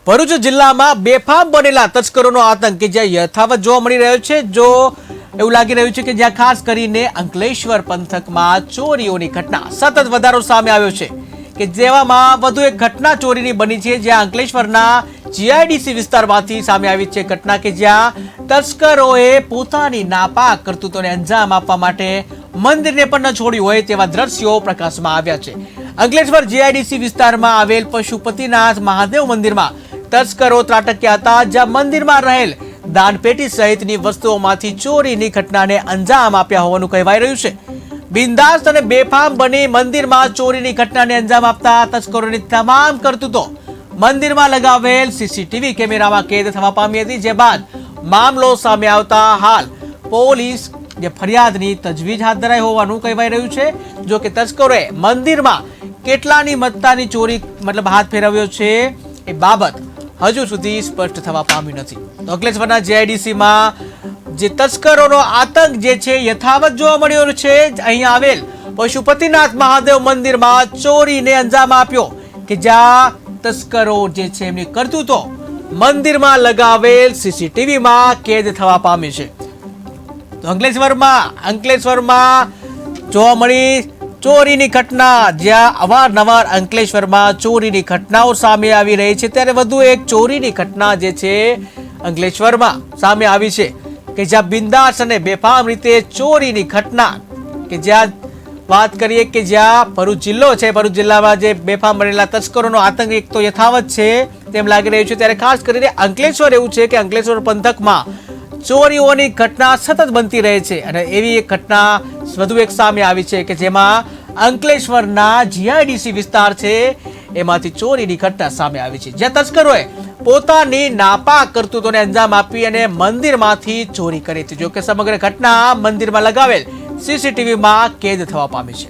ભરૂચ જિલ્લામાં બેફામ બનેલા તસ્કરોનો આતંક કે જ્યાં યથાવત જોવા મળી રહ્યો છે। જો એવું લાગી રહ્યું છે કે જ્યાં ખાસ કરીને અંકલેશ્વર પંથકમાં ચોરીઓની ઘટના સતત વધારો સામે આવ્યો છે કે જેવામાં વધુ એક ઘટના ચોરીની બની છે જ્યાં અંકલેશ્વરના જીઆઈડીસી વિસ્તારમાંથી સામે આવી છે ઘટના કે જ્યાં તસ્કરોએ પોતાની નાપાક કરતૂતોને અંજામ આપવા માટે મંદિરને પણ ન છોડ્યું હોય તેવા દ્રશ્યો પ્રકાશમાં આવ્યા છે। અંકલેશ્વર જીઆઈડીસી વિસ્તારમાં આવેલ પશુપતિનાથ મહાદેવ મંદિરમાં તસ્કરો ત્રાટક્યા હતા જ્યાં મંદિરમાં રહેલ દાનપેટી સહિતની વસ્તુઓમાંથી ચોરીની ઘટનાને અંજામ આપ્યા હોવાનું કહેવાય રહ્યું છે। બિંદાસ અને બેફામ બની મંદિરમાં ચોરીની ઘટનાને અંજામ આપતા તસ્કરોની તમામ કરતૂતો મંદિરમાં લગાવેલ સીસીટીવી કેમેરામાં કેદ થવા પામી હતી। જે બાદ મામલો સામે આવતા હાલ પોલીસ ફરિયાદની તજવીજ હાથ ધરાઈ હોવાનું કહેવાય રહ્યું છે। જો કે તસ્કરોએ મંદિરમાં કેટલાની મત્તાની ચોરી હાથ ફેરવ્યો છે એ બાબત હજુ સુધી સ્પષ્ટ થવા પામી નથી। તો અંકલેશ્વરના જીઆઈડીસીમાં જે તસ્કરોનો આતંક જે છે યથાવત જોવા મળ્યો છે। અહીંયા આવેલ પશુપતિનાથ મહાદેવ મંદિરમાં ચોરીને અંજામ આપ્યો કે જ્યાં તસ્કરો જે છે એમની કરતૂતો મંદિરમાં લગાવેલ સીસીટીવીમાં કેદ થવા પામી છે। તો અંકલેશ્વરમાં જોવા મળી ચોરીની ઘટના જ્યાં અવારનવાર અંકલેશ્વરમાં ચોરીની ઘટનાઓ સામે આવી રહી છે ત્યારે વધુ એક ચોરીની ઘટના જે છે અંકલેશ્વરમાં સામે આવી છે કે જ્યાં બિંદાસ અને બેફામ રીતે ચોરીની ઘટના કે જ્યાં વાત કરીએ કે જ્યાં ભરૂચ જિલ્લો છે ભરૂચ જિલ્લામાં જે બેફામ બનેલા તસ્કરોનો આતંક એક તો યથાવત છે તેમ લાગી રહ્યું છે ત્યારે ખાસ કરીને અંકલેશ્વર એવું છે કે અંકલેશ્વર પંથકમાં ચોરીઓની ઘટના સતત બનતી રહે છે અને એવી એક ઘટના વધુ એક સામે આવી છે કે જેમાં અંકલેશ્વરના જીઆઈડીસી વિસ્તાર છે એમાંથી ચોરીની ઘટના સામે આવી છે જ્યાં તસ્કરોએ પોતાની નાપાક કરતૂતોને અંજામ આપી અને મંદિરમાંથી ચોરી કરી હતી। જો કે સમગ્ર ઘટના મંદિરમાં લગાવેલ સીસીટીવીમાં કેદ થવા પામી છે।